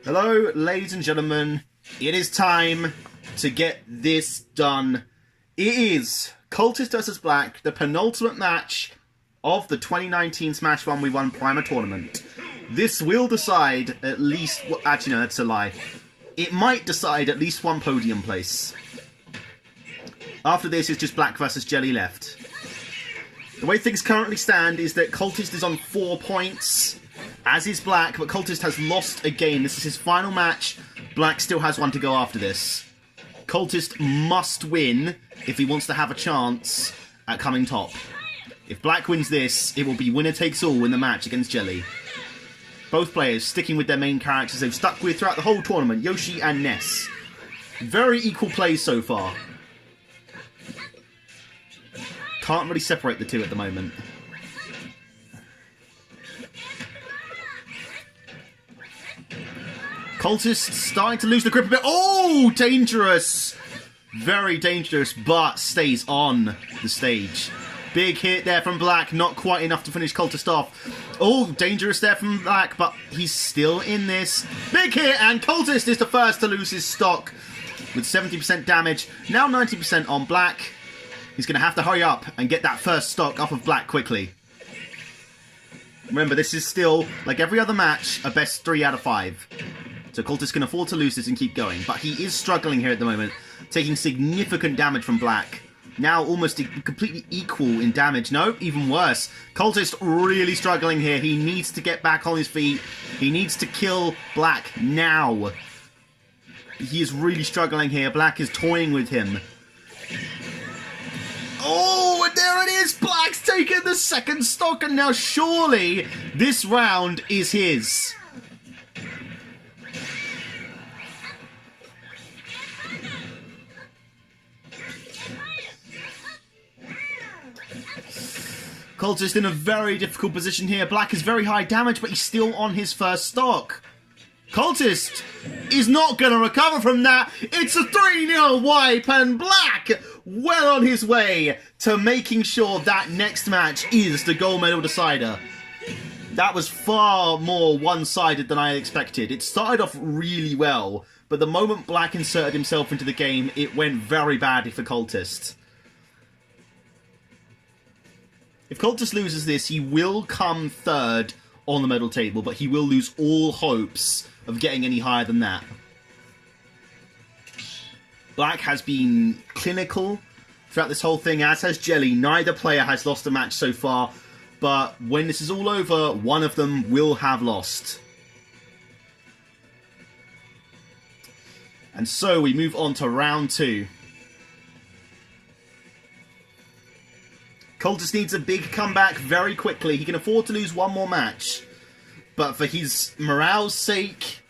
Hello, ladies and gentlemen. It is time to get this done. It is Cultist vs. Black, the penultimate match of the 2019 Smash 1v1 Primer Tournament. This will decide at least... Well, actually, no, that's a lie. It might decide at least one podium place. After this, it's just Black versus Jelly left. The way things currently stand is that Cultist is on 4 points, as is Black, but Cultist has lost a game. This is his final match. Black still has one to go after this. Cultist must win if he wants to have a chance at coming top. If Black wins this, it will be winner takes all in the match against Jelly. Both players sticking with their main characters they've stuck with throughout the whole tournament, Yoshi and Ness. Very equal plays so far. Can't really separate the two at the moment. Cultist starting to lose the grip a bit. Oh, dangerous! Very dangerous, but stays on the stage. Big hit there from Black, not quite enough to finish Cultist off. Oh, dangerous there from Black, but he's still in this. Big hit, and Cultist is the first to lose his stock with 70% damage. Now 90% on Black. He's going to have to hurry up and get that first stock off of Black quickly. Remember, this is still, like every other match, a best 3 out of 5. So Cultist can afford to lose this and keep going. But he is struggling here at the moment, taking significant damage from Black. Now almost completely equal in damage. No, even worse. Cultist really struggling here. He needs to get back on his feet. He needs to kill Black now. He is really struggling here. Black is toying with him. Oh, and there it is! Black's taken the second stock, and now surely this round is his. Cultist in a very difficult position here. Black is very high damage, but he's still on his first stock. Cultist is not going to recover from that. It's a 3-0 wipe, and Black well on his way to making sure that next match is the gold medal decider. That was far more one-sided than I expected. It started off really well, but the moment Black inserted himself into the game, it went very badly for Cultist. If Cultist loses this, he will come third on the medal table, but he will lose all hopes of getting any higher than that. Black has been clinical throughout this whole thing, as has Jelly. Neither player has lost a match so far, but when this is all over, one of them will have lost. And so we move on to round 2. Cultist needs a big comeback very quickly. He can afford to lose one more match, but for his morale's sake,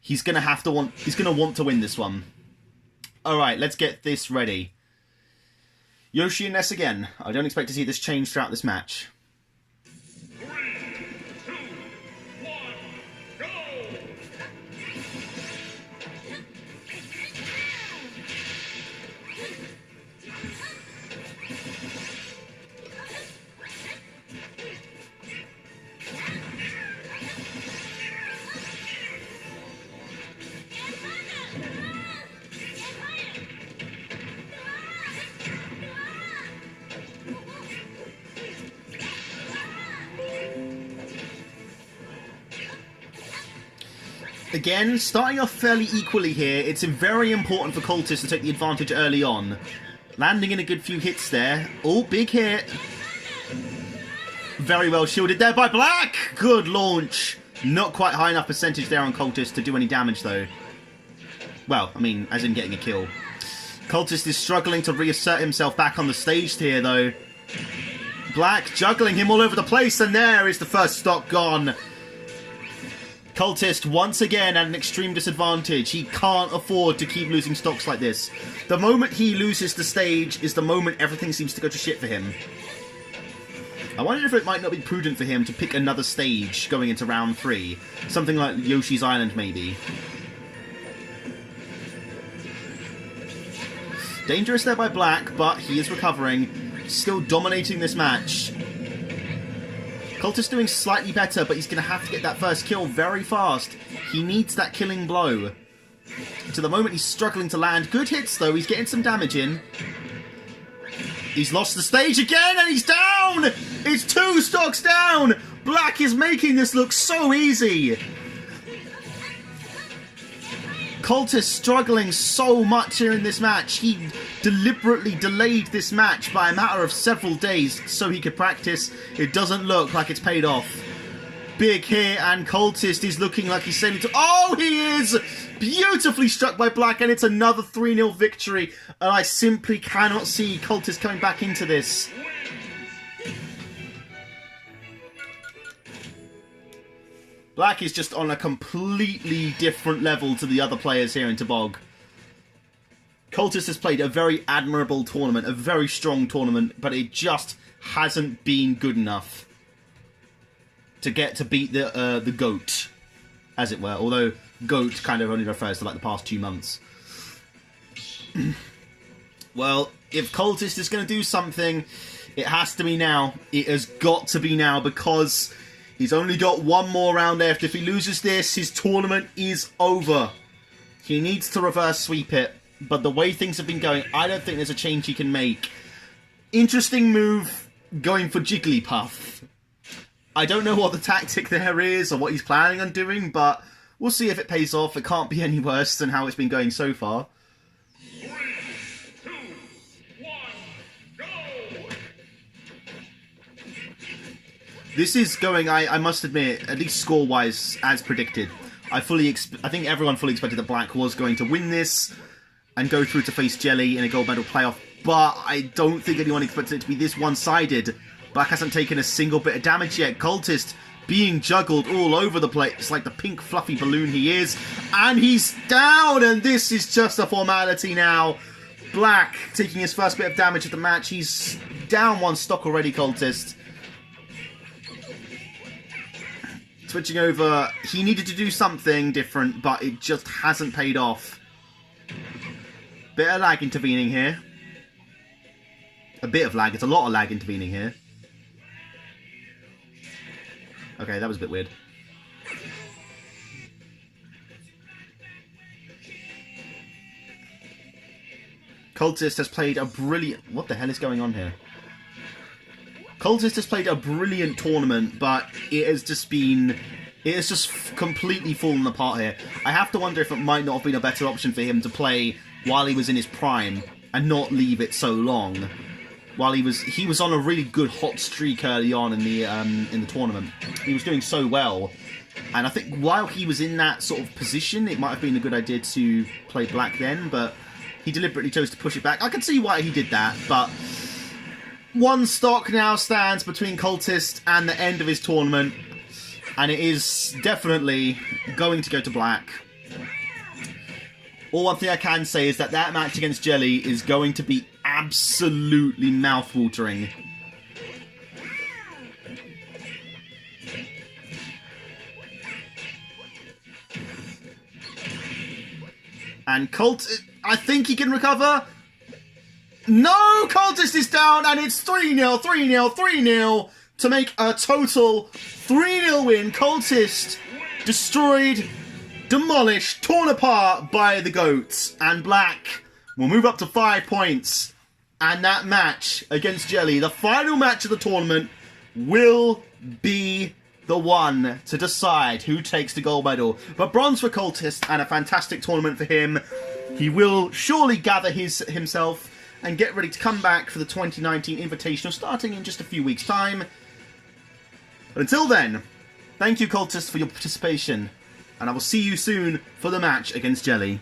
he's gonna want to win this one. All right, let's get this ready. Yoshi and Ness again. I don't expect to see this change throughout this match. 3, 2, 1, go! Again, starting off fairly equally here, it's very important for Cultist to take the advantage early on. Landing in a good few hits there. Oh, big hit. Very well shielded there by Black. Good launch. Not quite high enough percentage there on Cultist to do any damage, though. Well, I mean, as in getting a kill. Cultist is struggling to reassert himself back on the stage here, though. Black juggling him all over the place, and there is the first stock gone. Cultist, once again, at an extreme disadvantage. He can't afford to keep losing stocks like this. The moment he loses the stage is the moment everything seems to go to shit for him. I wonder if it might not be prudent for him to pick another stage going into round 3. Something like Yoshi's Island, maybe. Dangerous there by Black, but he is recovering. Still dominating this match. Cultist doing slightly better, but he's going to have to get that first kill very fast. He needs that killing blow. To the moment, he's struggling to land. Good hits, though. He's getting some damage in. He's lost the stage again, and he's down! It's 2 stocks down! Black is making this look so easy. Cultist struggling so much here in this match. He deliberately delayed this match by a matter of several days so he could practice. It doesn't look like it's paid off. Big hit, and Cultist is looking like he's sailing to... Oh, he is! Beautifully struck by Black, and it's another 3-0 victory. And I simply cannot see Cultist coming back into this. Black is just on a completely different level to the other players here in Tobog. Cultist has played a very admirable tournament, a very strong tournament, but it just hasn't been good enough to get to beat the GOAT, as it were. Although GOAT kind of only refers to like the past 2 months. Well, if Cultist is going to do something, it has to be now. It has got to be now, because he's only got 1 more round left. If he loses this, his tournament is over. He needs to reverse sweep it. But the way things have been going, I don't think there's a change he can make. Interesting move, going for Jigglypuff. I don't know what the tactic there is or what he's planning on doing, but we'll see if it pays off. It can't be any worse than how it's been going so far. 3, 2, 1, go! This is going, I must admit, at least score-wise, as predicted. I think everyone fully expected that Black was going to win this and go through to face Jelly in a gold medal playoff, but I don't think anyone expected it to be this one-sided. Black hasn't taken a single bit of damage yet. Cultist being juggled all over the place like the pink fluffy balloon he is, and he's down, and this is just a formality now. Black taking his first bit of damage of the match. He's down 1 stock already, Cultist. Switching over, he needed to do something different, but it just hasn't paid off. Bit of lag intervening here. A bit of lag, it's a lot of lag intervening here. Okay, that was a bit weird. Cultist has played a brilliant... What the hell is going on here? Cultist has played a brilliant tournament, but it has just been... It has just completely fallen apart here. I have to wonder if it might not have been a better option for him to play while he was in his prime and not leave it so long. While he was on a really good hot streak early on in the tournament. He was doing so well, and I think while he was in that sort of position, it might have been a good idea to play Black then, but he deliberately chose to push it back. I can see why he did that, but 1 stock now stands between Cultist and the end of his tournament, and it is definitely going to go to Black. All one thing I can say is that match against Jelly is going to be absolutely mouth-watering. And I think he can recover. No! Cultist is down, and it's 3-0, 3-0, 3-0 to make a total 3-0 win. Cultist destroyed, demolished, torn apart by the GOAT. And Black will move up to 5 points. And that match against Jelly, the final match of the tournament, will be the one to decide who takes the gold medal. But bronze for Cultist, and a fantastic tournament for him. He will surely gather himself and get ready to come back for the 2019 Invitational, starting in just a few weeks' time. But until then, thank you, Cultist, for your participation, and I will see you soon for the match against Jelly.